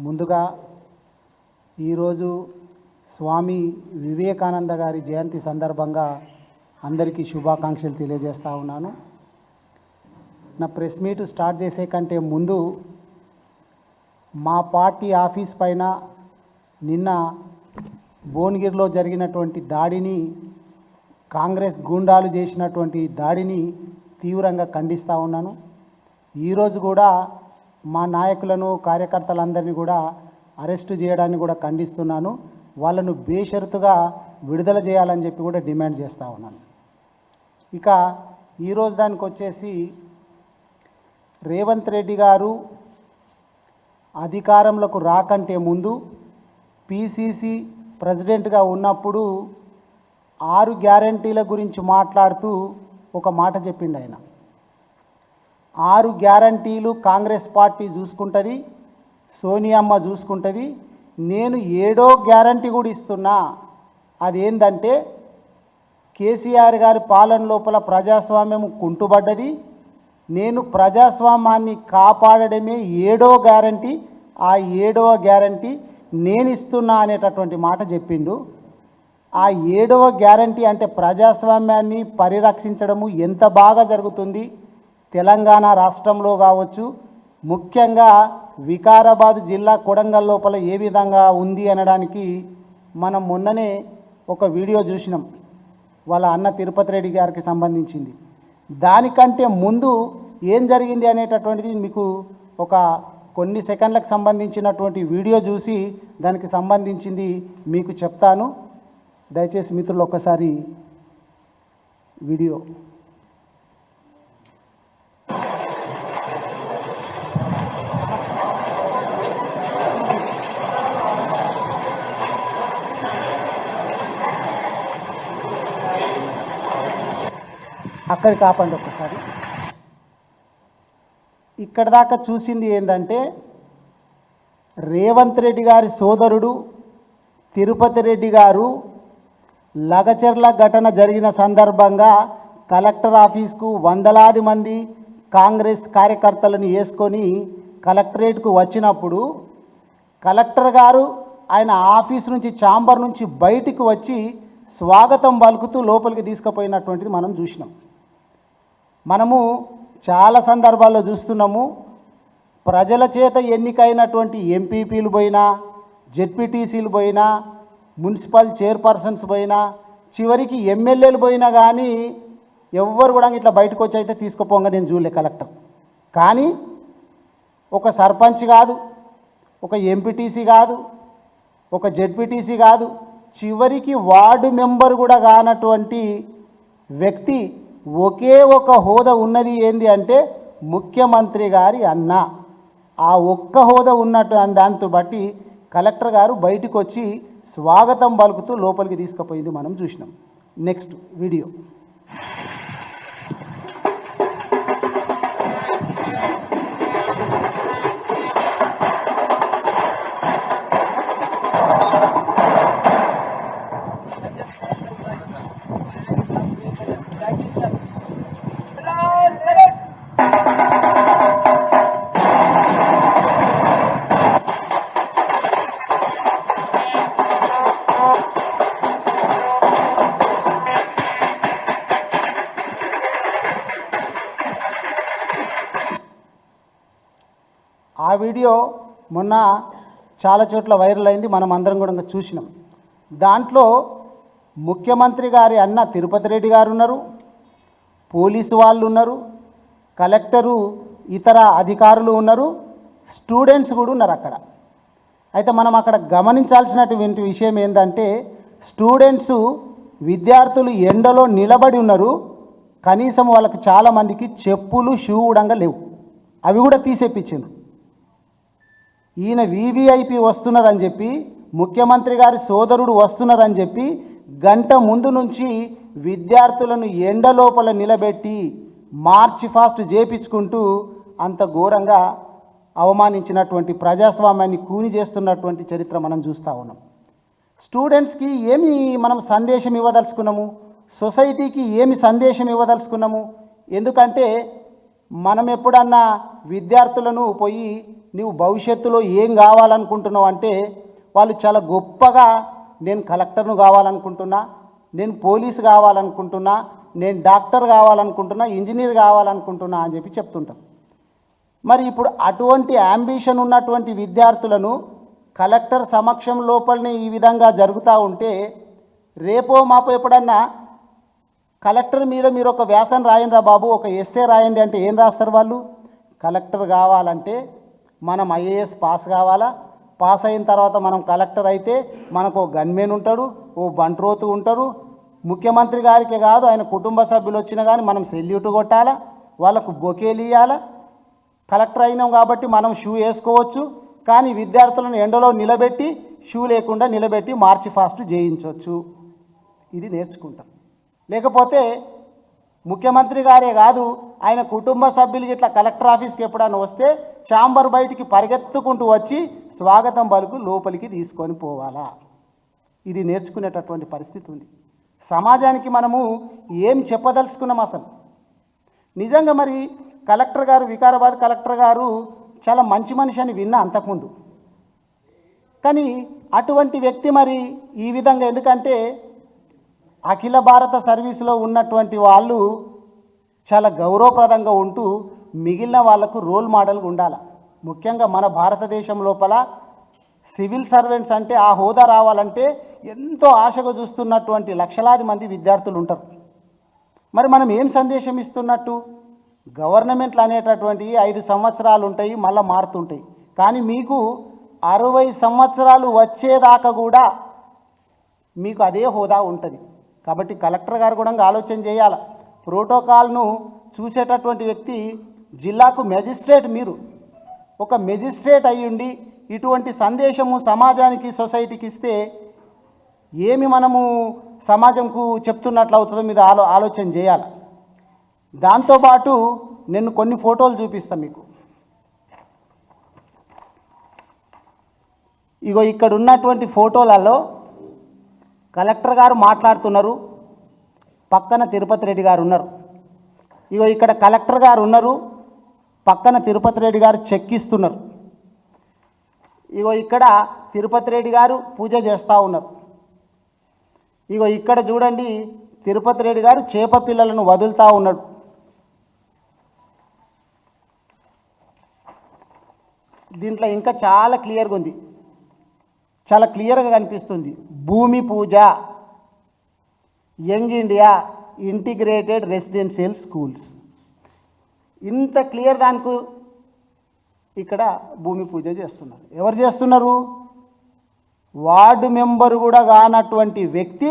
ముందుగా ఈరోజు స్వామి వివేకానంద గారి జయంతి సందర్భంగా అందరికీ శుభాకాంక్షలు తెలియజేస్తా ఉన్నాను. నా ప్రెస్ మీట్ స్టార్ట్ చేసే కంటే ముందు మా పార్టీ ఆఫీస్ పైన నిన్న భువనగిరిలో జరిగినటువంటి దాడిని, కాంగ్రెస్ గూండాలు చేసినటువంటి దాడిని తీవ్రంగా ఖండిస్తూ ఉన్నాను. ఈరోజు కూడా మా నాయకులను, కార్యకర్తలందరినీ కూడా అరెస్టు చేయడాన్ని కూడా ఖండిస్తున్నాను. వాళ్ళను బేషరతుగా విడుదల చేయాలని చెప్పి కూడా డిమాండ్ చేస్తూ ఉన్నాను. ఇక ఈరోజు దానికి వచ్చేసి రేవంత్ రెడ్డి గారు అధికారంలోకి రాకంటే ముందు పిసిసి ప్రెసిడెంట్గా ఉన్నప్పుడు 6 గ్యారంటీల గురించి మాట్లాడుతూ ఒక మాట చెప్పిండు. ఆయన 6 గ్యారంటీలు కాంగ్రెస్ పార్టీ చూసుకుంటుంది, సోనియమ్మ చూసుకుంటుంది, నేను 7వ గ్యారంటీ కూడా ఇస్తున్నా. అదేంటంటే కేసీఆర్ గారి పాలన లోపల ప్రజాస్వామ్యం కుంటుబడ్డది, నేను ప్రజాస్వామ్యాన్ని కాపాడడమే 7వ గ్యారంటీ, ఆ 7వ గ్యారంటీ నేను ఇస్తున్నా అనేటటువంటి మాట చెప్పిండు. ఆ 7వ గ్యారంటీ అంటే ప్రజాస్వామ్యాన్ని పరిరక్షించడము ఎంత బాగా జరుగుతుంది తెలంగాణ రాష్ట్రంలో కావచ్చు, ముఖ్యంగా వికారాబాద్ జిల్లా కొడంగల్ లోపల ఏ విధంగా ఉంది అనడానికి మనం మొన్ననే ఒక వీడియో చూసినాం, వాళ్ళ అన్న తిరుపతి రెడ్డి గారికి సంబంధించింది. దానికంటే ముందు ఏం జరిగింది అనేటటువంటిది మీకు ఒక కొన్ని సెకండ్లకు సంబంధించినటువంటి వీడియో చూసి దానికి సంబంధించింది మీకు చెప్తాను. దయచేసి మిత్రులు ఒక్కసారి వీడియో. అక్కడికి ఆపండి ఒక్కసారి. ఇక్కడ దాకా చూసింది ఏంటంటే రేవంత్ రెడ్డి గారి సోదరుడు తిరుపతి రెడ్డి గారు లగచర్ల ఘటన జరిగిన సందర్భంగా కలెక్టర్ ఆఫీస్కు వందలాది మంది కాంగ్రెస్ కార్యకర్తలను వేసుకొని కలెక్టరేట్కు వచ్చినప్పుడు కలెక్టర్ గారు ఆయన ఆఫీస్ నుంచి, ఛాంబర్ నుంచి బయటికి వచ్చి స్వాగతం పలుకుతూ లోపలికి తీసుకుపోయినటువంటిది మనం చూసినాం. మనము చాలా సందర్భాల్లో చూస్తున్నాము, ప్రజల చేత ఎన్నికైనటువంటి ఎంపీపీలు పోయినా, జెడ్పీటీసీలు పోయినా, మున్సిపల్ చైర్పర్సన్స్ పోయినా, చివరికి ఎమ్మెల్యేలు పోయినా కానీ ఎవ్వరు కూడా ఇట్లా బయటకు వచ్చి అయితే తీసుకుపోగా నేను చూడలే కలెక్టర్. కానీ ఒక సర్పంచ్ కాదు, ఒక ఎంపీటీసీ కాదు, ఒక జెడ్పీటీసీ కాదు, చివరికి వార్డు మెంబర్ కూడా కానటువంటి వ్యక్తి ఒకే ఒక హోదా ఉన్నది ఏంది అంటే ముఖ్యమంత్రి గారి అన్న. ఆ ఒక్క హోదా ఉన్నట్టు దాంతో బట్టి కలెక్టర్ గారు బయటకు వచ్చి స్వాగతం పలుకుతూ లోపలికి తీసుకుపోయింది మనం చూసినాం. Next video. ఆ వీడియో మొన్న చాలా చోట్ల వైరల్ అయింది, మనం అందరం కూడా చూసినాం. దాంట్లో ముఖ్యమంత్రి గారి అన్న తిరుపతి రెడ్డి గారు ఉన్నారు, పోలీసు వాళ్ళు ఉన్నారు, కలెక్టరు, ఇతర అధికారులు ఉన్నారు, స్టూడెంట్స్ కూడా ఉన్నారు అక్కడ. అయితే మనం అక్కడ గమనించాల్సినటువంటి విషయం ఏంటంటే స్టూడెంట్స్, విద్యార్థులు ఎండలో నిలబడి ఉన్నారు, కనీసం వాళ్ళకి చాలామందికి చెప్పులు, షూ కూడా లేవు, అవి కూడా తీసేపించారు. ఈయన వివిఐపి వస్తున్నారని చెప్పి, ముఖ్యమంత్రి గారి సోదరుడు వస్తున్నారని చెప్పి గంట ముందు నుంచి విద్యార్థులను ఎండ లోపల నిలబెట్టి మార్చ్ ఫాస్ట్ చేపించుకుంటూ అంత ఘోరంగా అవమానించినటువంటి, ప్రజాస్వామ్యాన్ని కూని చేస్తున్నటువంటి చరిత్ర మనం చూస్తూ ఉన్నాం. స్టూడెంట్స్కి ఏమి మనం సందేశం ఇవ్వదలుచుకున్నాము, సొసైటీకి ఏమి సందేశం ఇవ్వదలుచుకున్నాము? ఎందుకంటే మనం ఎప్పుడన్నా విద్యార్థులను పోయి నువ్వు భవిష్యత్తులో ఏం కావాలనుకుంటున్నావు అంటే వాళ్ళు చాలా గొప్పగా నేను కలెక్టర్ను కావాలనుకుంటున్నా, నేను పోలీసు కావాలనుకుంటున్నా, నేను డాక్టర్ కావాలనుకుంటున్నా, ఇంజనీర్ కావాలనుకుంటున్నా అని చెప్పి చెప్తుంటాం. మరి ఇప్పుడు అటువంటి యాంబిషన్ ఉన్నటువంటి విద్యార్థులను కలెక్టర్ సమక్షం లోపలనే ఈ విధంగా జరుగుతూ ఉంటే రేపో మాపో ఎప్పుడన్నా కలెక్టర్ మీద మీరు ఒక వ్యాసం రాయండిరా బాబు, ఒక ఎస్సే రాయండి అంటే ఏం రాస్తారు వాళ్ళు? కలెక్టర్ కావాలంటే మనం ఐఏఎస్ పాస్ కావాలా, పాస్ అయిన తర్వాత మనం కలెక్టర్ అయితే మనకు ఓ గన్మెన్ ఉంటాడు, ఓ బంట్రోతు ఉంటారు, ముఖ్యమంత్రి గారికి కాదు ఆయన కుటుంబ సభ్యులు వచ్చినా కానీ మనం సెల్యూట్ కొట్టాలా, వాళ్ళకు బొకేలు ఇవ్వాలా. కలెక్టర్ అయినాం కాబట్టి మనం షూ వేసుకోవచ్చు, కానీ విద్యార్థులను ఎండలో నిలబెట్టి షూ లేకుండా నిలబెట్టి మార్చి ఫాస్ట్ చేయించవచ్చు. ఇది నేర్చుకుంటాం. లేకపోతే ముఖ్యమంత్రి గారే కాదు ఆయన కుటుంబ సభ్యులకి ఇట్లా కలెక్టర్ ఆఫీస్కి ఎప్పుడైనా వస్తే ఛాంబర్ బయటికి పరిగెత్తుకుంటూ వచ్చి స్వాగతం పలుకు లోపలికి తీసుకొని పోవాలా. ఇది నేర్చుకునేటటువంటి పరిస్థితి ఉంది. సమాజానికి మనము ఏం చెప్పదలుచుకున్నాం అసలు? నిజంగా మరి కలెక్టర్ గారు, వికారాబాద్ కలెక్టర్ గారు చాలా మంచి మనిషి అని విన్నా అంతకుముందు. కానీ అటువంటి వ్యక్తి మరి ఈ విధంగా, ఎందుకంటే అఖిల భారత సర్వీసులో ఉన్నటువంటి వాళ్ళు చాలా గౌరవప్రదంగా ఉంటూ మిగిలిన వాళ్లకు రోల్ మోడల్గా ఉండాలి. ముఖ్యంగా మన భారతదేశం లోపల సివిల్ సర్వెంట్స్ అంటే ఆ హోదా రావాలంటే ఎంతో ఆశగా చూస్తున్నటువంటి లక్షలాది మంది విద్యార్థులు ఉంటారు. మరి మనం ఏం సందేశం ఇస్తున్నట్టు? గవర్నమెంట్లు అనేటటువంటి 5 సంవత్సరాలు ఉంటాయి, మళ్ళీ మారుతుంటాయి. కానీ మీకు 60 సంవత్సరాలు వచ్చేదాకా కూడా మీకు అదే హోదా ఉంటుంది. కాబట్టి కలెక్టర్ గారు కూడా ఆలోచన చేయాలి. ప్రోటోకాల్ను చూసేటటువంటి వ్యక్తి జిల్లాకు మెజిస్ట్రేట్. మీరు ఒక మెజిస్ట్రేట్ అయ్యుండి ఇటువంటి సందేశము సమాజానికి, సొసైటీకి ఇస్తే ఏమి మనము సమాజంకు చెప్తున్నట్లు అవుతుందో మీద ఆలోచన చేయాలి. దాంతోపాటు నేను కొన్ని ఫోటోలు చూపిస్తాను మీకు. ఇగో ఇక్కడ ఉన్నటువంటి ఫోటోలలో కలెక్టర్ గారు మాట్లాడుతున్నారు, పక్కన తిరుపతి రెడ్డి గారు ఉన్నారు. ఇగో ఇక్కడ కలెక్టర్ గారు ఉన్నారు, పక్కన తిరుపతి రెడ్డి గారు చెక్ ఇస్తున్నారు. ఇగో ఇక్కడ తిరుపతి రెడ్డి గారు పూజ చేస్తూ ఉన్నారు. ఇగో ఇక్కడ చూడండి తిరుపతి రెడ్డి గారు చేప పిల్లలను వదులుతూ ఉన్నాడు. దీంట్లో ఇంకా చాలా క్లియర్గా ఉంది, చాలా క్లియర్గా కనిపిస్తుంది. భూమి పూజ, young India integrated residential schools, ఇంత క్లియర్ దానికి ఇక్కడ భూమి పూజ చేస్తున్నారు. ఎవరు చేస్తున్నారు? వార్డు మెంబరు కూడా కానటువంటి వ్యక్తి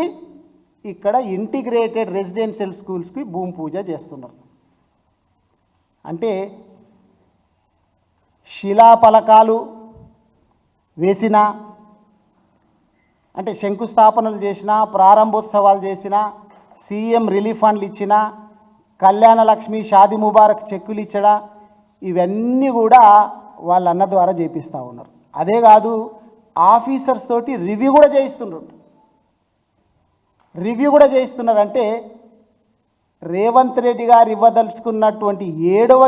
ఇక్కడ ఇంటిగ్రేటెడ్ రెసిడెన్షియల్ స్కూల్స్కి భూమి పూజ చేస్తున్నారు. అంటే శిలాఫలకాలు వేసిన, అంటే శంకుస్థాపనలు చేసిన, ప్రారంభోత్సవాలు చేసిన, సీఎం రిలీఫ్ ఫండ్లు ఇచ్చిన, కళ్యాణ లక్ష్మి, షాదీ ముబారక్ చెక్కులు ఇచ్చడా, ఇవన్నీ కూడా వాళ్ళ అన్న ద్వారా చేపిస్తూ ఉన్నారు. అదే కాదు ఆఫీసర్స్ తోటి రివ్యూ కూడా చేయిస్తున్నారు. అంటే రేవంత్ రెడ్డి గారు ఇవ్వదలుచుకున్నటువంటి 7వ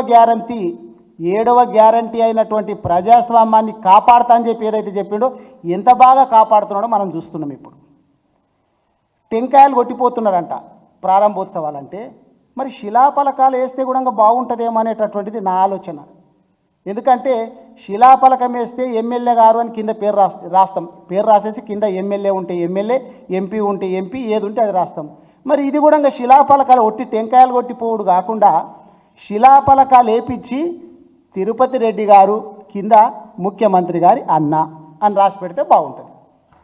గ్యారంటీ అయినటువంటి ప్రజాస్వామ్యాన్ని కాపాడుతా అని చెప్పి ఏదైతే చెప్పిండో ఎంత బాగా కాపాడుతున్నాడో మనం చూస్తున్నాం. ఇప్పుడు టెంకాయలు కొట్టిపోతున్నారంట ప్రారంభోత్సవాలంటే, మరి శిలాఫలకాలు వేస్తే కూడా బాగుంటుందేమో అనేటటువంటిది నా ఆలోచన. ఎందుకంటే శిలాఫలకం వేస్తే ఎమ్మెల్యే గారు అని కింద రాస్తాం, పేరు రాసేసి కింద ఎమ్మెల్యే ఉంటే ఎమ్మెల్యే, ఎంపీ ఉంటే ఎంపీ, ఏది ఉంటే అది రాస్తాం. మరి ఇది కూడా శిలాఫలకాలు ఒట్టి టెంకాయలు కొట్టిపోవుడు కాకుండా శిలాఫలకాలు వేపించి తిరుపతి రెడ్డి గారు కింద ముఖ్యమంత్రి గారి అన్న అని రాసి పెడితే బాగుంటుంది.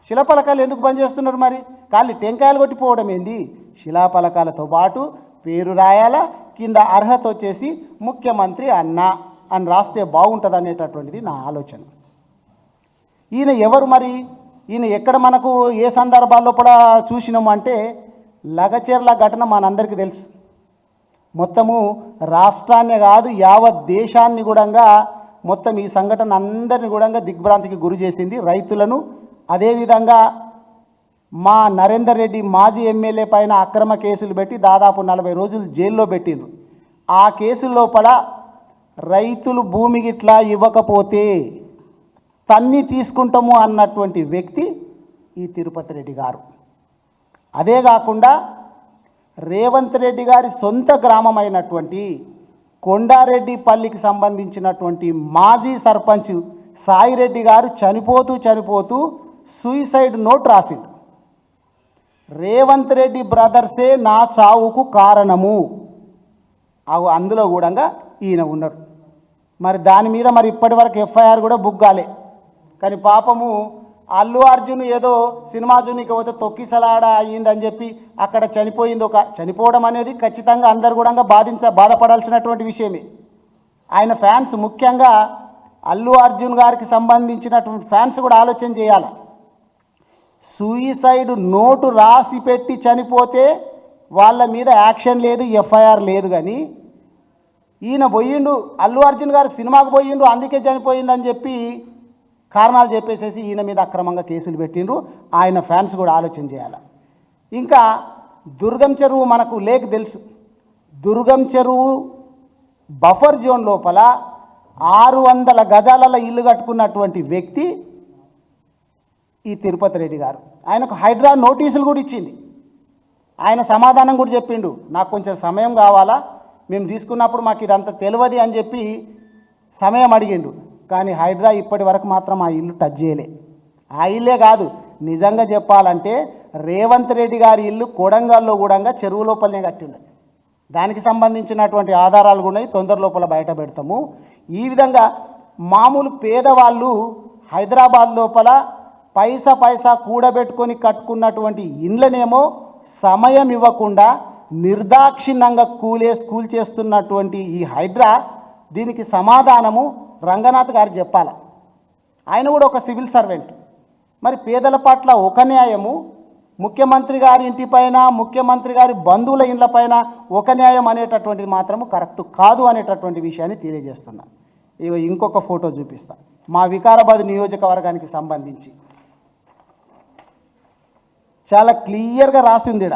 శిలాఫలకాలు ఎందుకు బంద్ చేస్తున్నారు? మరి ఖాళీ టెంకాయలు కొట్టిపోవడం ఏంది? శిలాఫలకాలతో పాటు పేరు రాయాలా, కింద అర్హత వచ్చేసి ముఖ్యమంత్రి అన్న అని రాస్తే బాగుంటుంది అనేటటువంటిది నా ఆలోచన. ఈయన ఎవరు మరి? ఈయన ఎక్కడ మనకు ఏ సందర్భాల్లో కూడా చూసినాము అంటే లగచెర్ల ఘటన మనందరికీ తెలుసు. మొత్తము రాష్ట్రాన్నే కాదు యావత్ దేశాన్ని కూడా మొత్తం ఈ సంఘటన అందరిని కూడా దిగ్భ్రాంతికి గురి చేసింది, రైతులను. అదేవిధంగా మా నరేందర్ రెడ్డి మాజీ ఎమ్మెల్యే పైన అక్రమ కేసులు పెట్టి దాదాపు 40 రోజులు జైల్లో పెట్టిండ్రు. ఆ కేసుల లోపల రైతులు భూమి గిట్లా ఇవ్వకపోతే తన్ని తీసుకుంటాము అన్నటువంటి వ్యక్తి ఈ తిరుపతి రెడ్డి గారు. అదే కాకుండా రేవంత్ రెడ్డి గారి సొంత గ్రామమైనటువంటి కొండారెడ్డిపల్లికి సంబంధించినటువంటి మాజీ సర్పంచ్ సాయిరెడ్డి గారు చనిపోతూ సూసైడ్ నోట్ రాసిండు. రేవంత్ రెడ్డి బ్రదర్సే నా చావుకు కారణము. అందులో కూడా ఈయన ఉన్నారు. మరి దాని మీద మరి ఇప్పటి వరకు ఎఫ్ఐఆర్ కూడా బుక్ కాలే. కానీ పాపము అల్లు అర్జున్ ఏదో సినిమా జూనికి పోతే తొక్కిసలాడ అయ్యిందని చెప్పి అక్కడ చనిపోవడం అనేది ఖచ్చితంగా అందరు కూడా బాధపడాల్సినటువంటి విషయమే. ఆయన ఫ్యాన్స్, ముఖ్యంగా అల్లు అర్జున్ గారికి సంబంధించినటువంటి ఫ్యాన్స్ కూడా ఆలోచన చేయాలి. సూయిసైడ్ నోటు రాసి పెట్టి చనిపోతే వాళ్ళ మీద యాక్షన్ లేదు, ఎఫ్ఐఆర్ లేదు. కానీ ఈయన పోయిండు, అల్లు అర్జున్ గారు సినిమాకు పోయిండు అందుకే చనిపోయిందని చెప్పి కారణాలు చెప్పేసేసి ఈయన మీద అక్రమంగా కేసులు పెట్టిండ్రు. ఆయన ఫ్యాన్స్ కూడా ఆలోచన చేయాలి. ఇంకా దుర్గం చెరువు, మనకు లేక్ తెలుసు, దుర్గం చెరువు బఫర్ జోన్ లోపల 600 గజాలలో ఇల్లు కట్టుకున్నటువంటి వ్యక్తి ఈ తిరుపతి రెడ్డి గారు. ఆయనకు హైడ్రా నోటీసులు కూడా ఇచ్చింది. ఆయన సమాధానం కూడా చెప్పిండు, నాకు కొంచెం సమయం కావాలా, మేము తీసుకున్నప్పుడు మాకు ఇదంతా తెలియదు అని చెప్పి సమయం అడిగిండు. కానీ హైడ్రా ఇప్పటి వరకు మాత్రం ఆ ఇల్లు టచ్ చేయలే. ఆ ఇల్లే కాదు, నిజంగా చెప్పాలంటే రేవంత్ రెడ్డి గారి ఇల్లు కొడంగల్లో కూడా చెరువు లోపలనే కట్టిండు. దానికి సంబంధించినటువంటి ఆధారాలు కూడా తొందర లోపల బయట పెడతాము. ఈ విధంగా మామూలు పేదవాళ్ళు హైదరాబాద్ లోపల పైసా కూడబెట్టుకొని కట్టుకున్నటువంటి ఇండ్లనేమో సమయం ఇవ్వకుండా నిర్దాక్షిణ్యంగా కూల్చేస్తున్నటువంటి ఈ హైడ్రా, దీనికి సమాధానము రంగనాథ్ గారు చెప్పాలి. ఆయన కూడా ఒక సివిల్ సర్వెంట్. మరి పేదల పట్ల ఒక న్యాయము, ముఖ్యమంత్రి గారి ఇంటిపైన, ముఖ్యమంత్రి గారి బంధువుల ఇండ్లపైన ఒక న్యాయం అనేటటువంటిది మాత్రము కరెక్ట్ కాదు అనేటటువంటి విషయాన్ని తెలియజేస్తున్నా. ఇంకొక ఫోటో చూపిస్తా, మా వికారాబాద్ నియోజకవర్గానికి సంబంధించి చాలా క్లియర్గా రాసి ఉంది.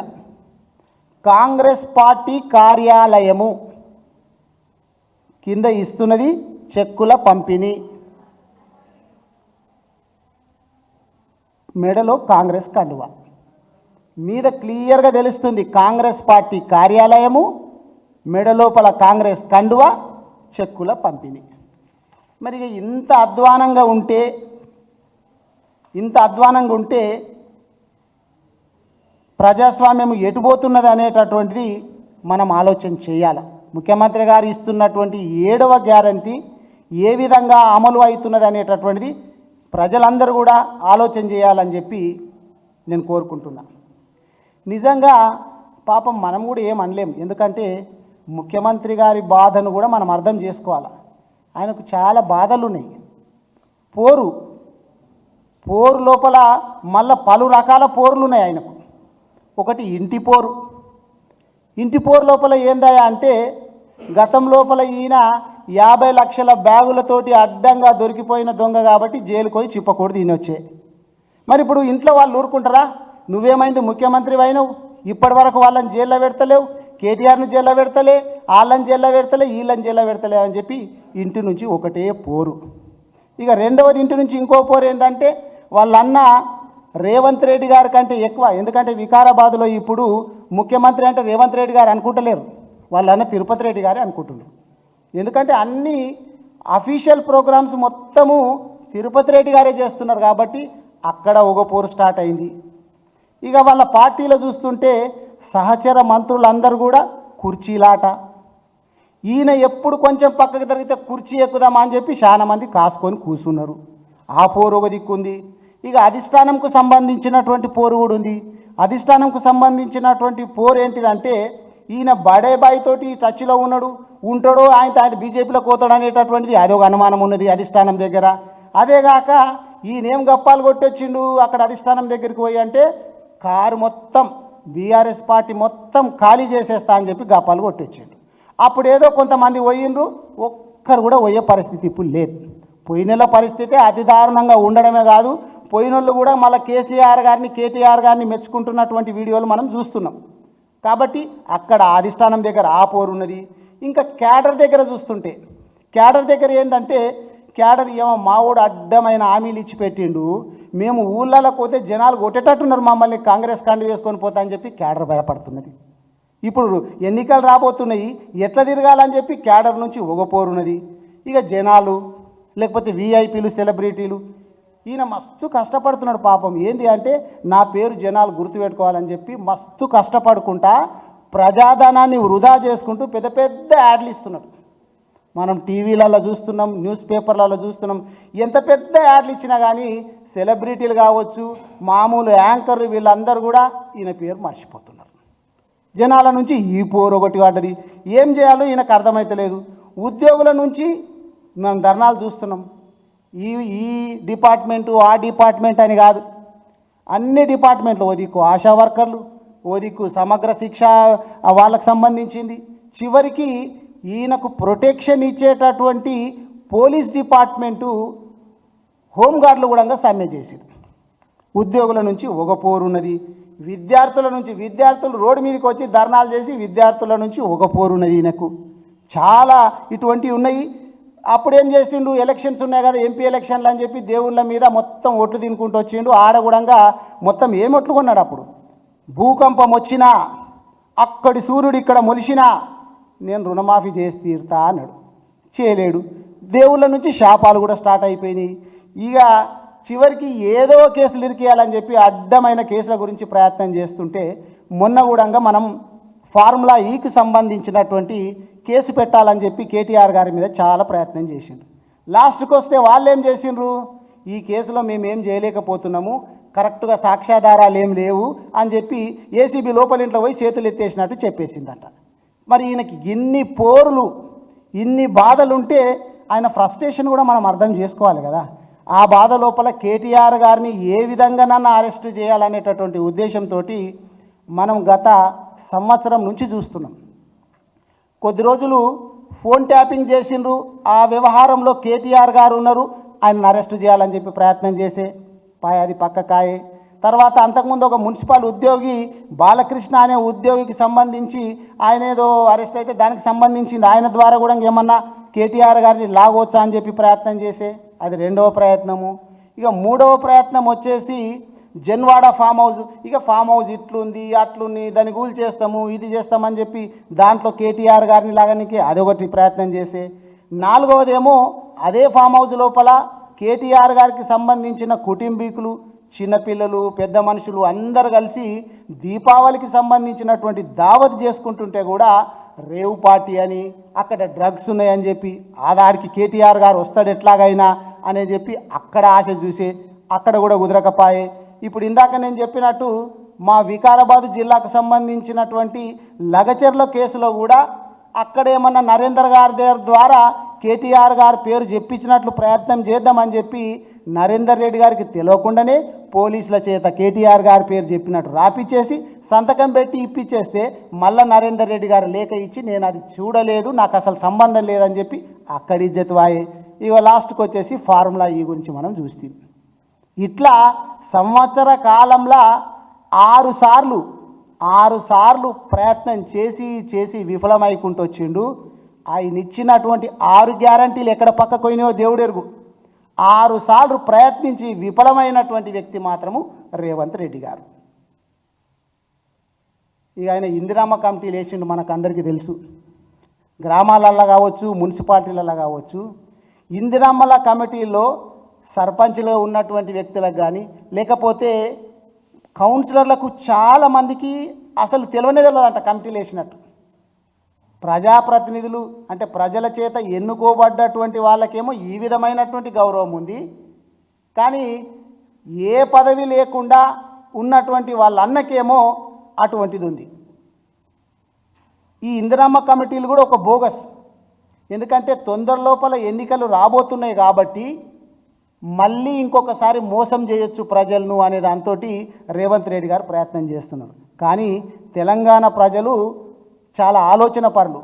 కాంగ్రెస్ పార్టీ కార్యాలయము కింద ఇస్తున్నది చెక్కుల పంపిణీ, మెడలో కాంగ్రెస్ కండువా, మీద క్లియర్గా తెలుస్తుంది కాంగ్రెస్ పార్టీ కార్యాలయము, మెడలోపల కాంగ్రెస్ కండువా, చెక్కుల పంపిణీ. మరి ఇంత అధ్వానంగా ఉంటే ప్రజాస్వామ్యం ఎటుపోతున్నది అనేటటువంటిది మనం ఆలోచన చేయాలి. ముఖ్యమంత్రి గారు ఇస్తున్నటువంటి 7వ గ్యారంటీ ఏ విధంగా అమలు అవుతున్నది అనేటటువంటిది ప్రజలందరూ కూడా ఆలోచన చేయాలని చెప్పి నేను కోరుకుంటున్నా. నిజంగా పాపం మనం కూడా ఏం అనలేం, ఎందుకంటే ముఖ్యమంత్రి గారి బాధను కూడా మనం అర్థం చేసుకోవాలి. ఆయనకు చాలా బాధలు ఉన్నాయి. పోరు లోపల మళ్ళీ పలు రకాల పోరులు ఉన్నాయి ఆయనకు. ఒకటి ఇంటి పోరు లోపల ఏందా అంటే, గతం లోపల ఈయన 50 లక్షల బ్యాగులతోటి అడ్డంగా దొరికిపోయిన దొంగ కాబట్టి జైలుకు పోయి చిప్పకూడదు ఈయనొచ్చే. మరి ఇప్పుడు ఇంట్లో వాళ్ళు ఊరుకుంటారా? నువ్వేమైంది ముఖ్యమంత్రి అయినవు, ఇప్పటి వరకు వాళ్ళని జైల్లో పెడతలేవు, కేటీఆర్ని జైల్లో పెడతలే, వాళ్ళని జైల్లో పెడతలే, వీళ్ళని జైల్లో పెడతలే అని చెప్పి ఇంటి నుంచి ఒకటే పోరు. ఇక రెండవది ఇంటి నుంచి ఇంకో పోరు ఏంటంటే, వాళ్ళన్న రేవంత్ రెడ్డి గారి కంటే ఎక్కువ. ఎందుకంటే వికారాబాద్లో ఇప్పుడు ముఖ్యమంత్రి అంటే రేవంత్ రెడ్డి గారు అనుకుంటలేరు, వాళ్ళన్న తిరుపతి రెడ్డి గారే అనుకుంటున్నారు. ఎందుకంటే అన్ని అఫీషియల్ ప్రోగ్రామ్స్ మొత్తము తిరుపతి రెడ్డి గారే చేస్తున్నారు కాబట్టి అక్కడ ఒక పోరు స్టార్ట్ అయింది. ఇక వాళ్ళ పార్టీలో చూస్తుంటే సహచర మంత్రులందరూ కూడా కుర్చీలాట. ఈయన ఎప్పుడు కొంచెం పక్కకు తిరిగితే కుర్చీ ఎక్కుదామా అని చెప్పి చాలా మంది కాసుకొని కూర్చున్నారు. ఆ పోరు ఒక దిక్కుంది. ఇక అధిష్టానంకు సంబంధించినటువంటి పోరు కూడా ఉంది. అధిష్టానంకు సంబంధించినటువంటి పోరు ఏంటిదంటే, ఈయన బడే బాయ్ తోటి టచ్లో ఉంటాడో ఆయన బీజేపీలో పోతాడు అనేటటువంటిది అదొక అనుమానం ఉన్నది అధిష్టానం దగ్గర. అదేగాక ఈయనేం గప్పాలు కొట్టొచ్చిండు అక్కడ అధిష్టానం దగ్గరికి పోయి అంటే, కారు మొత్తం బీఆర్ఎస్ పార్టీ మొత్తం ఖాళీ చేసేస్తా అని చెప్పి గప్పాలు కొట్టొచ్చిండు. అప్పుడు ఏదో కొంతమంది పోయిండ్రు, ఒక్కరు కూడా పోయే పరిస్థితి ఇప్పుడు లేదు. పోయిన పరిస్థితి అతి దారుణంగా ఉండడమే కాదు, పోయినోళ్ళు కూడా మళ్ళీ కేసీఆర్ గారిని కేటీఆర్ గారిని మెచ్చుకుంటున్నటువంటి వీడియోలు మనం చూస్తున్నాం. కాబట్టి అక్కడ అధిష్టానం దగ్గర ఆ పోరు ఉన్నది. ఇంకా క్యాడర్ దగ్గర చూస్తుంటే క్యాడర్ దగ్గర ఏంటంటే క్యాడర్ ఏమో మావోడు అడ్డమైన హామీలు ఇచ్చి పెట్టిండు, మేము ఊళ్ళలో పోతే జనాలు కొట్టేటట్టున్నారు మమ్మల్ని కాంగ్రెస్ కండు వేసుకొని పోతా అని చెప్పి క్యాడర్ భయపడుతున్నది. ఇప్పుడు ఎన్నికలు రాబోతున్నాయి, ఎట్లా తిరగాలని చెప్పి క్యాడర్ నుంచి ఒగపోరున్నది. ఇక జనాలు లేకపోతే విఐపీలు సెలబ్రిటీలు ఈయన మస్తు కష్టపడుతున్నాడు పాపం. ఏంది అంటే నా పేరు జనాలు గుర్తుపెట్టుకోవాలని చెప్పి మస్తు కష్టపడుకుంటా ప్రజాధనాన్ని వృధా చేసుకుంటూ పెద్ద పెద్ద యాడ్లు ఇస్తున్నాడు. మనం టీవీలలో చూస్తున్నాం, న్యూస్ పేపర్లలో చూస్తున్నాం. ఎంత పెద్ద యాడ్లు ఇచ్చినా కానీ సెలబ్రిటీలు కావచ్చు, మామూలు యాంకర్లు వీళ్ళందరూ కూడా ఈయన పేరు మర్చిపోతున్నారు. జనాల నుంచి ఈ పోరు ఒకటి పడ్డది. ఏం చేయాలో ఈయనకు అర్థమవుతలేదు. ఉద్యోగుల నుంచి మనం ధర్నాలు చూస్తున్నాం. ఈ డిపార్ట్మెంటు ఆ డిపార్ట్మెంట్ అని కాదు, అన్ని డిపార్ట్మెంట్లు, ఓ దిక్కు ఆశా వర్కర్లు, ఓ దిక్కు సమగ్ర శిక్ష వాళ్ళకు సంబంధించింది, చివరికి ఈయనకు ప్రొటెక్షన్ ఇచ్చేటటువంటి పోలీస్ డిపార్ట్మెంటు హోంగార్డులు కూడా సమ్మె చేసింది. ఉద్యోగుల నుంచి ఒగపోరున్నది. విద్యార్థులు రోడ్డు మీదకి వచ్చి ధర్నాలు చేసి విద్యార్థుల నుంచి ఒగపోరున్నది. ఈయనకు చాలా ఇటువంటివి ఉన్నాయి. అప్పుడేం చేసిండు, ఎలక్షన్స్ ఉన్నాయి కదా ఎంపీ ఎలక్షన్లు అని చెప్పి దేవుళ్ళ మీద మొత్తం ఒట్లు తినుకుంటూ వచ్చిండు. ఆడగూడంగా మొత్తం ఏం ఒట్లు కొన్నాడు. అప్పుడు భూకంపం వచ్చినా, అక్కడి సూర్యుడు ఇక్కడ మొలిసినా నేను రుణమాఫీ చేసి తీరుతా అన్నాడు. చేయలేడు. దేవుళ్ళ నుంచి శాపాలు కూడా స్టార్ట్ అయిపోయినాయి. ఇక చివరికి ఏదో కేసులు ఇరికేయాలని చెప్పి అడ్డమైన కేసుల గురించి ప్రయత్నం చేస్తుంటే మొన్న కూడా మనం ఫార్ములా ఈకి సంబంధించినటువంటి కేసు పెట్టాలని చెప్పి కేటీఆర్ గారి మీద చాలా ప్రయత్నం చేసిండ్రు. లాస్ట్కి వస్తే వాళ్ళు ఏం చేసిండ్రు, ఈ కేసులో మేమేం చేయలేకపోతున్నాము, కరెక్ట్గా సాక్ష్యాధారాలు ఏం లేవు అని చెప్పి ఏసీబీ లోపలింట్లో పోయి చేతులు ఎత్తేసినట్టు చెప్పేసిందట. మరి ఈయనకి ఇన్ని పోరులు, ఇన్ని బాధలుంటే ఆయన ఫ్రస్ట్రేషన్ కూడా మనం అర్థం చేసుకోవాలి కదా. ఆ బాధ లోపల కేటీఆర్ గారిని ఏ విధంగానన్నా అరెస్ట్ చేయాలనేటటువంటి ఉద్దేశంతో మనం గత సంవత్సరం నుంచి చూస్తున్నాం. కొద్ది రోజులు ఫోన్ ట్యాపింగ్ చేసిండ్రు. ఆ వ్యవహారంలో కేటీఆర్ గారు ఉన్నారు, ఆయనను అరెస్ట్ చేయాలని చెప్పి ప్రయత్నం చేసే అది పక్క కాయే. తర్వాత అంతకుముందు ఒక మున్సిపల్ ఉద్యోగి బాలకృష్ణ అనే ఉద్యోగికి సంబంధించి ఆయన ఏదో అరెస్ట్ అయితే దానికి సంబంధించింది ఆయన ద్వారా కూడా ఏమన్నా కేటీఆర్ గారిని లాగవచ్చా అని చెప్పి ప్రయత్నం చేసే, అది రెండవ ప్రయత్నము. ఇక మూడవ ప్రయత్నం వచ్చేసి జన్వాడ ఫామ్ హౌస్. ఇక ఫామ్ హౌస్ ఇట్లుంది అట్లుంది, దాన్ని కూల్ చేస్తాము, ఇది చేస్తామని చెప్పి దాంట్లో కేటీఆర్ గారిని లాగడానికి అదొకటి ప్రయత్నం చేసే. నాలుగవదేమో అదే ఫామ్ హౌస్ లోపల కేటీఆర్ గారికి సంబంధించిన కుటుంబీకులు, చిన్నపిల్లలు, పెద్ద మనుషులు అందరు కలిసి దీపావళికి సంబంధించినటువంటి దావత్ చేసుకుంటుంటే కూడా రేవ్ పార్టీ అని, అక్కడ డ్రగ్స్ ఉన్నాయని చెప్పి ఆదాడికి కేటీఆర్ గారు వస్తాడు ఎట్లాగైనా అని చెప్పి అక్కడ ఆశ చూసే, అక్కడ కూడా కుదరకపాయే. ఇప్పుడు ఇందాక నేను చెప్పినట్టు మా వికారాబాద్ జిల్లాకు సంబంధించినటువంటి లగచెర్ల కేసులో కూడా అక్కడ ఏమన్నా నరేందర్ గారి ద్వారా కేటీఆర్ గారి పేరు చెప్పించినట్లు ప్రయత్నం చేద్దామని చెప్పి నరేందర్ రెడ్డి గారికి తెలియకుండానే పోలీసుల చేత కేటీఆర్ గారి పేరు చెప్పినట్టు రాపిచ్చేసి సంతకం పెట్టి ఇప్పించేస్తే మళ్ళీ నరేందర్ రెడ్డి గారు లేఖ ఇచ్చి నేను అది చూడలేదు, నాకు అసలు సంబంధం లేదని చెప్పి అక్కడి ఇజ్జత్ వాయే. ఇక లాస్ట్కి వచ్చేసి ఫార్ములా ఈ గురించి మనం చూస్తాం. ఇట్లా సంవత్సర కాలంలో 6 సార్లు ప్రయత్నం చేసి విఫలమైకుంటూ వచ్చిండు. ఆయన ఇచ్చినటువంటి 6 గ్యారంటీలు ఎక్కడ పక్కకు పోయినాయో దేవుడెరుగు. 6 సార్లు ప్రయత్నించి విఫలమైనటువంటి వ్యక్తి మాత్రము రేవంత్ రెడ్డి గారు. ఇక ఆయన ఇందిరమ్మ కమిటీలు వేసిండు, మనకు అందరికీ తెలుసు. గ్రామాలల్లో కావచ్చు, మున్సిపాలిటీలలో కావచ్చు, ఇందిరమ్మల కమిటీల్లో సర్పంచ్లో ఉన్నటువంటి వ్యక్తులకు కానీ లేకపోతే కౌన్సిలర్లకు చాలామందికి అసలు తెలియదంట కమిటీలు వేసినట్టు. ప్రజాప్రతినిధులు అంటే ప్రజల చేత ఎన్నుకోబడ్డటువంటి వాళ్ళకేమో ఈ విధమైనటువంటి గౌరవం ఉంది, కానీ ఏ పదవి లేకుండా ఉన్నటువంటి వాళ్ళ అన్నకేమో అటువంటిది ఉంది. ఈ ఇందిరమ్మ కమిటీలు కూడా ఒక బోగస్. ఎందుకంటే తొందర లోపల ఎన్నికలు రాబోతున్నాయి కాబట్టి మళ్ళీ ఇంకొకసారి మోసం చేయొచ్చు ప్రజలను అనే దాంతో రేవంత్ రెడ్డి గారు ప్రయత్నం చేస్తున్నారు. కానీ తెలంగాణ ప్రజలు చాలా ఆలోచన పరులు.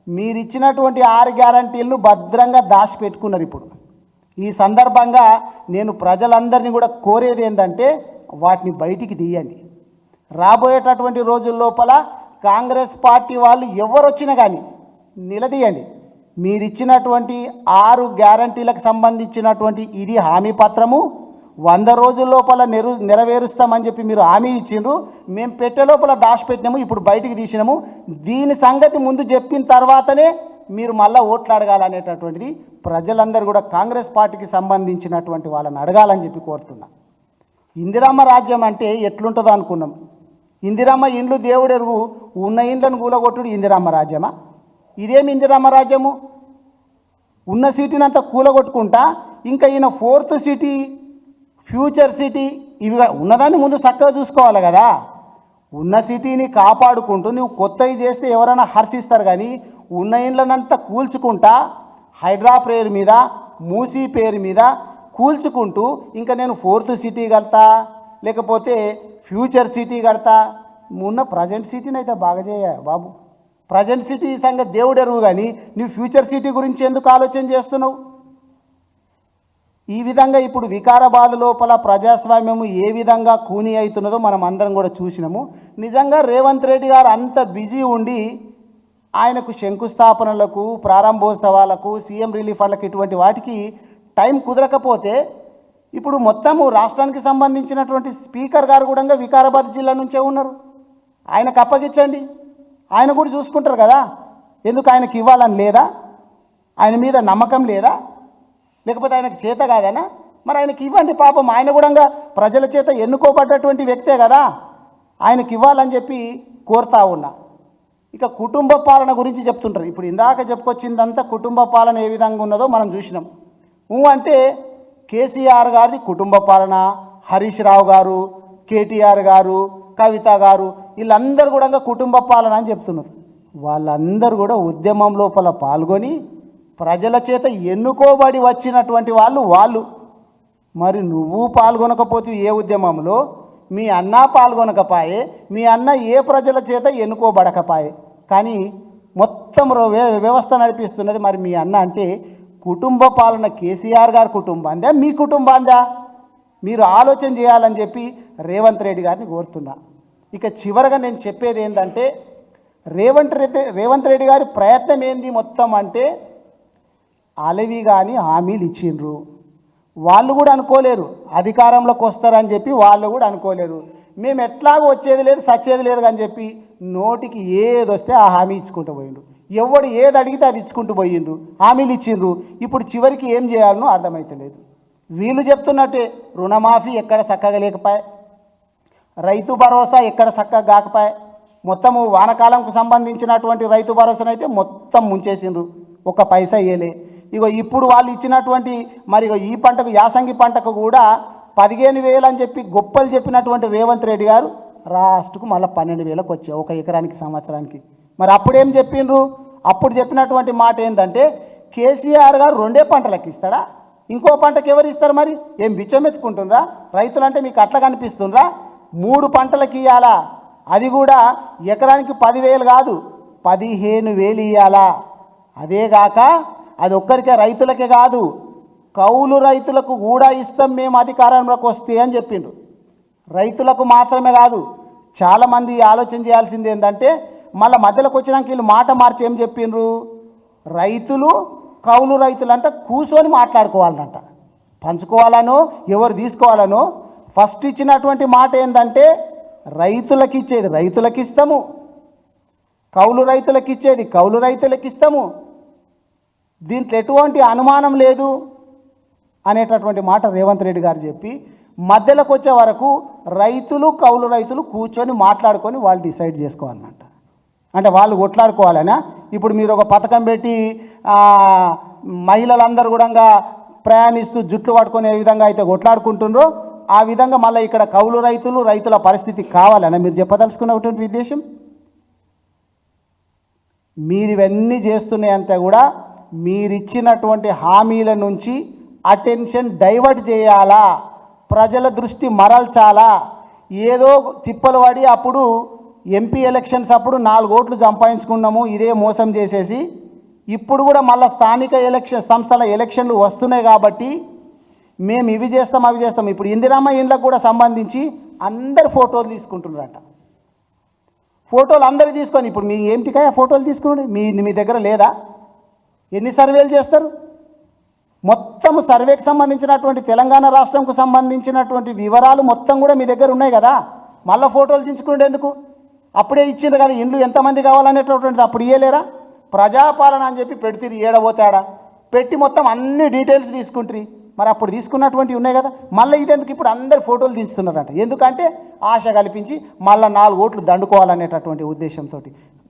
మీరు ఇచ్చినటువంటి 6 గ్యారంటీలను భద్రంగా దాచిపెట్టుకున్నారు. ఇప్పుడు ఈ సందర్భంగా నేను ప్రజలందరినీ కూడా కోరేది ఏంటంటే వాటిని బయటికి తీయండి. రాబోయేటటువంటి రోజుల లోపల కాంగ్రెస్ పార్టీ వాళ్ళు ఎవరు వచ్చినా కానీ నిలదీయండి. మీరిచ్చినటువంటి 6 గ్యారంటీలకు సంబంధించినటువంటి ఇది హామీ పత్రము 100 రోజుల లోపల నెరవేరుస్తామని చెప్పి మీరు హామీ ఇచ్చిండ్రు. మేము పెట్టే లోపల దాచిపెట్టినాము, ఇప్పుడు బయటికి తీసినాము. దీని సంగతి ముందు చెప్పిన తర్వాతనే మీరు మళ్ళీ ఓట్లు అడగాలనేటటువంటిది ప్రజలందరూ కూడా కాంగ్రెస్ పార్టీకి సంబంధించినటువంటి వాళ్ళని అడగాలని చెప్పి కోరుతున్నా. ఇందిరమ్మ రాజ్యం అంటే ఎట్లుంటుందో అనుకున్నాం. ఇందిరమ్మ ఇండ్లు దేవుడెరుగు, ఉన్న ఇండ్లను కూలగొట్టుడు ఇందిరమ్మ రాజ్యమా? ఇదేమి ఇందిరమ్మ రాజ్యము? ఉన్న సిటీని అంతా కూలగొట్టుకుంటా ఇంకా ఈయన 4th సిటీ, ఫ్యూచర్ సిటీ ఇవి ఉన్నదాన్ని ముందు చక్కగా చూసుకోవాలి కదా. ఉన్న సిటీని కాపాడుకుంటూ నువ్వు కొత్తవి చేస్తే ఎవరైనా హర్షిస్తారు, కానీ ఉన్న ఇండ్లనంతా కూల్చుకుంటా హైడ్రా పేరు మీద, మూసీ పేరు మీద కూల్చుకుంటూ ఇంకా నేను 4th సిటీ కడతా, లేకపోతే ఫ్యూచర్ సిటీ కడతా. ఉన్న ప్రజెంట్ సిటీని అయితే బాగా చేయ బాబు. ప్రజెంట్ సిటీ సంగతి దేవుడెరువు, కానీ నువ్వు ఫ్యూచర్ సిటీ గురించి ఎందుకు ఆలోచన చేస్తున్నావు? ఈ విధంగా ఇప్పుడు వికారాబాద్ లోపల ప్రజాస్వామ్యము ఏ విధంగా కూని అవుతున్నదో మనం అందరం కూడా చూసినాము. నిజంగా రేవంత్ రెడ్డి గారు అంత బిజీ ఉండి ఆయనకు శంకుస్థాపనలకు, ప్రారంభోత్సవాలకు, సీఎం రిలీఫ్ ఫండ్లకు ఇటువంటి వాటికి టైం కుదరకపోతే ఇప్పుడు మొత్తము రాష్ట్రానికి సంబంధించినటువంటి స్పీకర్ గారు కూడా వికారాబాద్ జిల్లా నుంచే ఉన్నారు. ఆయనకు అప్పగించండి, ఆయన కూడా చూసుకుంటారు కదా. ఎందుకు ఆయనకి ఇవ్వాలని లేదా? ఆయన మీద నమ్మకం లేదా? లేకపోతే ఆయనకు చేత కాదనా? మరి ఆయనకి ఇవ్వండి పాపం. ఆయన కూడా ప్రజల చేత ఎన్నుకోబడ్డటువంటి వ్యక్తే కదా, ఆయనకి ఇవ్వాలని చెప్పి కోరుతా ఉన్నా. ఇక కుటుంబ పాలన గురించి చెప్తుంటారు. ఇప్పుడు ఇందాక చెప్పుకొచ్చిందంతా కుటుంబ పాలన ఏ విధంగా ఉన్నదో మనం చూసినాం. అంటే కేసీఆర్ గారిది కుటుంబ పాలన, హరీష్ రావు గారు, కేటీఆర్ గారు, కవిత గారు వీళ్ళందరూ కూడా కుటుంబ పాలన అని చెప్తున్నారు. వాళ్ళందరూ కూడా ఉద్యమం లోపల పాల్గొని ప్రజల చేత ఎన్నుకోబడి వచ్చినటువంటి వాళ్ళు. మరి నువ్వు పాల్గొనకపోతే ఏ ఉద్యమంలో? మీ అన్న పాల్గొనకపాయే, మీ అన్న ఏ ప్రజల చేత ఎన్నుకోబడకపాయే, కానీ మొత్తం వ్యవస్థ నడిపిస్తున్నది మరి మీ అన్న. అంటే కుటుంబ పాలన కేసీఆర్ గారి కుటుంబాందా, మీ కుటుంబాందా? మీరు ఆలోచన చేయాలని చెప్పి రేవంత్ రెడ్డి గారిని కోరుతున్నా. ఇక చివరగా నేను చెప్పేది ఏంటంటే రేవంత్ రెడ్డి గారి ప్రయత్నం ఏంది మొత్తం అంటే అలవి కానీ హామీలు ఇచ్చిండ్రు. వాళ్ళు కూడా అనుకోలేరు అధికారంలోకి వస్తారని చెప్పి, వాళ్ళు కూడా అనుకోలేరు మేము ఎట్లాగో వచ్చేది లేదు సచ్చేది లేదు అని చెప్పి నోటికి ఏది వస్తే ఆ హామీ ఇచ్చుకుంటూ పోయిండ్రు. ఎవడు ఏది అడిగితే అది ఇచ్చుకుంటూ పోయిండ్రు, హామీలు ఇచ్చిండ్రు. ఇప్పుడు చివరికి ఏం చేయాలనో అర్థమైతలేదు. వీళ్ళు చెప్తున్నట్టే రుణమాఫీ ఎక్కడ చక్కగా లేకపోయే, రైతు భరోసా ఎక్కడ చక్కగా కాకపోయే, మొత్తము వానకాలంకు సంబంధించినటువంటి రైతు భరోసానైతే మొత్తం ముంచేసిండ్రు, ఒక పైసా ఇయ్యలే. ఇగో ఇప్పుడు వాళ్ళు ఇచ్చినటువంటి మరి ఈ పంటకు, యాసంగి పంటకు కూడా 15,000 అని చెప్పి గొప్పలు చెప్పినటువంటి రేవంత్ రెడ్డి గారు లాస్ట్కు మళ్ళీ 12,000కు వచ్చాయి ఒక ఎకరానికి సంవత్సరానికి. మరి అప్పుడేం చెప్పిండ్రు? అప్పుడు చెప్పినటువంటి మాట ఏంటంటే కేసీఆర్ గారు 2 పంటలకు ఇస్తాడా, ఇంకో పంటకు ఎవరు ఇస్తారు? మరి ఏం బిచ్చం ఎత్తుకుంటుండ్రా? రైతులంటే మీకు అట్లా కనిపిస్తుండ్రా? 3 పంటలకు ఇవ్వాలా, అది కూడా ఎకరానికి 10,000 కాదు 15,000 ఇవ్వాలా. అదేగాక అది ఒక్కరికే రైతులకే కాదు కౌలు రైతులకు కూడా ఇస్తాం మేము అధికారంలోకి వస్తే అని చెప్పిండు. రైతులకు మాత్రమే కాదు, చాలామంది ఆలోచన చేయాల్సింది ఏంటంటే మళ్ళీ మధ్యలోకి వచ్చినాక వీళ్ళు మాట మార్చి ఏం చెప్పిండ్రు? రైతులు కౌలు రైతులు అంట కూర్చొని మాట్లాడుకోవాలంట, పంచుకోవాలనో ఎవరు తీసుకోవాలనో. ఫస్ట్ ఇచ్చినటువంటి మాట ఏంటంటే రైతులకు ఇచ్చేది రైతులకు ఇస్తాము, కౌలు రైతులకు ఇచ్చేది కౌలు రైతులకు ఇస్తాము, దీంట్లో ఎటువంటి అనుమానం లేదు అనేటటువంటి మాట రేవంత్ రెడ్డి గారు చెప్పి మధ్యలోకి వచ్చే వరకు రైతులు కౌలు రైతులు కూర్చొని మాట్లాడుకొని వాళ్ళు డిసైడ్ చేసుకోవాలన్నమాట. అంటే వాళ్ళు కొట్లాడుకోవాలనా? ఇప్పుడు మీరు ఒక పథకం పెట్టి మహిళలందరూ కూడా ప్రయాణిస్తూ జుట్లు పట్టుకొని ఏ విధంగా అయితే కొట్లాడుకుంటుండ్రో ఆ విధంగా మళ్ళీ ఇక్కడ కౌలు రైతులు రైతుల పరిస్థితి కావాలనా మీరు చెప్పదలుచుకున్నటువంటి ఉద్దేశం? మీరు ఇవన్నీ చేస్తున్నాయంతా కూడా మీరిచ్చినటువంటి హామీల నుంచి అటెన్షన్ డైవర్ట్ చేయాలా, ప్రజల దృష్టి మరల్చాలా. ఏదో తిప్పలు పడి అప్పుడు ఎంపీ ఎలక్షన్స్ అప్పుడు 4 ఓట్లు సంపాదించుకున్నాము ఇదే మోసం చేసేసి, ఇప్పుడు కూడా మళ్ళీ స్థానిక సంస్థల ఎలక్షన్లు వస్తున్నాయి కాబట్టి మేము ఇవి చేస్తాం అవి చేస్తాం. ఇప్పుడు ఇందిరమ్మ ఇండ్లకు కూడా సంబంధించి అందరు ఫోటోలు తీసుకుంటున్నారట. ఫోటోలు అందరూ తీసుకొని ఇప్పుడు మీ ఏంటికాయ ఫోటోలు తీసుకుని మీ దగ్గర లేదా? ఎన్ని సర్వేలు చేస్తారు? మొత్తం సర్వేకి సంబంధించినటువంటి తెలంగాణ రాష్ట్రంకు సంబంధించినటువంటి వివరాలు మొత్తం కూడా మీ దగ్గర ఉన్నాయి కదా, మళ్ళీ ఫోటోలు దించుకునేందుకు? అప్పుడే ఇచ్చిండ్రు కదా ఇండ్లు ఎంతమంది కావాలనేటటువంటిది, అప్పుడు ఇయ్యలేరా? ప్రజాపాలన అని చెప్పి పెడితే ఏడబోతాడా పెట్టి మొత్తం అన్ని డీటెయిల్స్ తీసుకుంటారు. మరి అప్పుడు తీసుకున్నటువంటివి ఉన్నాయి కదా, మళ్ళీ ఇదెందుకు ఇప్పుడు అందరు ఫోటోలు దించుతున్నారంట? ఎందుకంటే ఆశ కల్పించి మళ్ళీ 4 ఓట్లు దండుకోవాలనేటటువంటి ఉద్దేశంతో.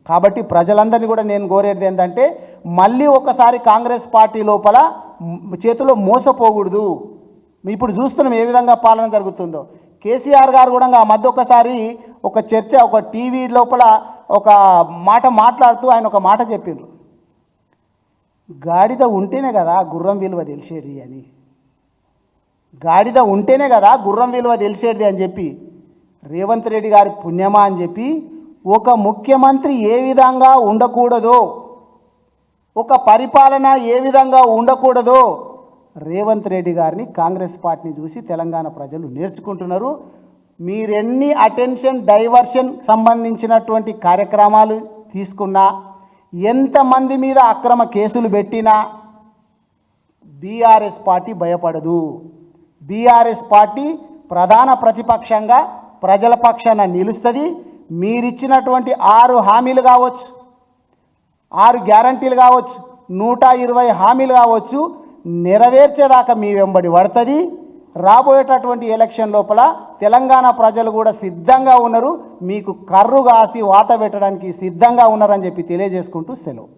కాబట్టి ప్రజలందరినీ కూడా నేను కోరేది ఏంటంటే, మళ్ళీ ఒకసారి కాంగ్రెస్ పార్టీ లోపల చేతిలో మోసపోకూడదు. ఇప్పుడు చూస్తున్నాం ఏ విధంగా పాలన జరుగుతుందో. కేసీఆర్ గారు కూడా ఆ మధ్య ఒకసారి ఒక చర్చ, ఒక టీవీ లోపల ఒక మాట మాట్లాడుతూ ఆయన ఒక మాట చెప్పిండ్రు, గాడిద ఉంటేనే కదా గుర్రం విలువ తెలిసేది అని. గాడిద ఉంటేనే కదా గుర్రం విలువ తెలిసేది అని చెప్పి, రేవంత్ రెడ్డి గారి పుణ్యమా అని చెప్పి, ఒక ముఖ్యమంత్రి ఏ విధంగా ఉండకూడదో, ఒక పరిపాలన ఏ విధంగా ఉండకూడదో రేవంత్ రెడ్డి గారిని కాంగ్రెస్ పార్టీని చూసి తెలంగాణ ప్రజలు నేర్చుకుంటున్నారు. మీరెన్ని అటెన్షన్ డైవర్షన్ సంబంధించినటువంటి కార్యక్రమాలు తీసుకున్నా, ఎంతమంది మీద అక్రమ కేసులు పెట్టినా బీఆర్ఎస్ పార్టీ భయపడదు. బీఆర్ఎస్ పార్టీ ప్రధాన ప్రతిపక్షంగా ప్రజల పక్షాన నిలుస్తుంది. మీరిచ్చినటువంటి 6 హామీలు కావచ్చు, 6 గ్యారంటీలు కావచ్చు, 120 హామీలు కావచ్చు, నెరవేర్చేదాకా మీ వెంబడి పడుతుంది. రాబోయేటటువంటి ఎలక్షన్ లోపల తెలంగాణ ప్రజలు కూడా సిద్ధంగా ఉన్నారు, మీకు కర్రు కాసి వాత పెట్టడానికి సిద్ధంగా ఉన్నారని చెప్పి తెలియజేసుకుంటూ సెలవు.